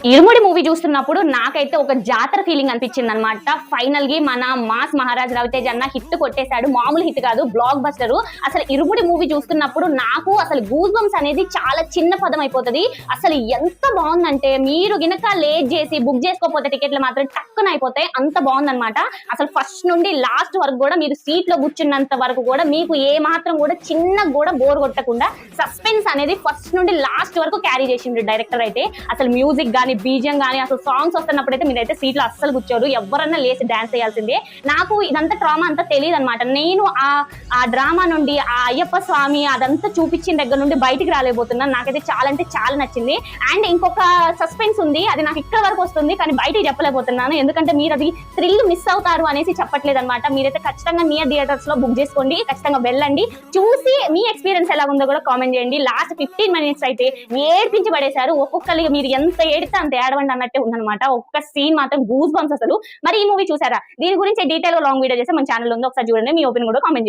ఇరుముడి movie చూస్తున్నప్పుడు నాకైతే ఒక జాతర ఫీలింగ్ అనిపించింది అనమాట. ఫైనల్ గా మన మాస్ మహారాజ్ రవితేజ అన్న హిట్ కొట్టేశాడు. మామూలు హిట్ కాదు, బ్లాక్ బస్టర్. అసలు ఇరుముడి మూవీ చూస్తున్నప్పుడు నాకు అసలు గూస్ బంప్స్ అనేది చాలా చిన్న పదం అయిపోతుంది. అసలు ఎంత బాగుందంటే మీరు గినక లేట్ చేసి బుక్ చేసుకోకపోతే టికెట్లు మాత్రం టక్కున అయిపోతాయి. అంత బాగుందన్నమాట. అసలు ఫస్ట్ నుండి లాస్ట్ వరకు కూడా మీరు సీట్ లో కూర్చున్నంత వరకు కూడా మీకు ఏ మాత్రం కూడా చిన్న కూడా బోర్ కొట్టకుండా సస్పెన్స్ అనేది ఫస్ట్ నుండి లాస్ట్ వరకు క్యారీ చేసిండు డైరెక్టర్ అయితే. అసలు మ్యూజిక్ గానీ బీజియం గానీ అసలు సాంగ్స్ వస్తున్నప్పుడు అయితే మీరైతే సీట్లో అస్సలు కూర్చోరు, ఎవరన్నా లేచి డాన్స్ చేయాల్సిందే. నాకు ఇదంతా డ్రామా అంతా తెలియదు అనమాట. నేను ఆ డ్రామా నుండి ఆ అయ్యప్ప స్వామి అదంతా చూపించిన దగ్గర నుండి బయటికి రాలేకపోతున్నాను. నాకైతే చాలా అంటే చాలా నచ్చింది. అండ్ ఇంకొక సస్పెన్స్ ఉంది, అది నాకు ఇక్కడ వరకు వస్తుంది కానీ బయటికి చెప్పలేకపోతున్నాను. ఎందుకంటే మీరు అది థ్రిల్ మిస్ అవుతారు అనేసి చెప్పట్లేదు అనమాట. మీరైతే ఖచ్చితంగా నియర్ థియేటర్స్ లో బుక్ చేసుకోండి, ఖచ్చితంగా వెళ్ళండి, చూసి మీ ఎక్స్పీరియన్స్ ఎలా ఉందో కూడా కామెంట్ చేయండి. లాస్ట్ 15 minutes అయితే ఏడ్పించి పడేశారు. ఒక్కొక్కరికి మీరు ఎంత ఏడితే అంత ఏడవండి అన్నట్టే ఉందన్నమాట. ఒక్క సీన్ మాత్రం గూస్ బంప్స్ అసలు. మరి ఈ మూవీ చూసారా? దీని గురించి డీటెయిల్ గా లాంగ్ వీడియో చేస్తే మన ఛానల్ ఉంది, ఒకసారి చూడండి. మీ ఒపీనియన్ కూడా కామెంట్ చేయండి.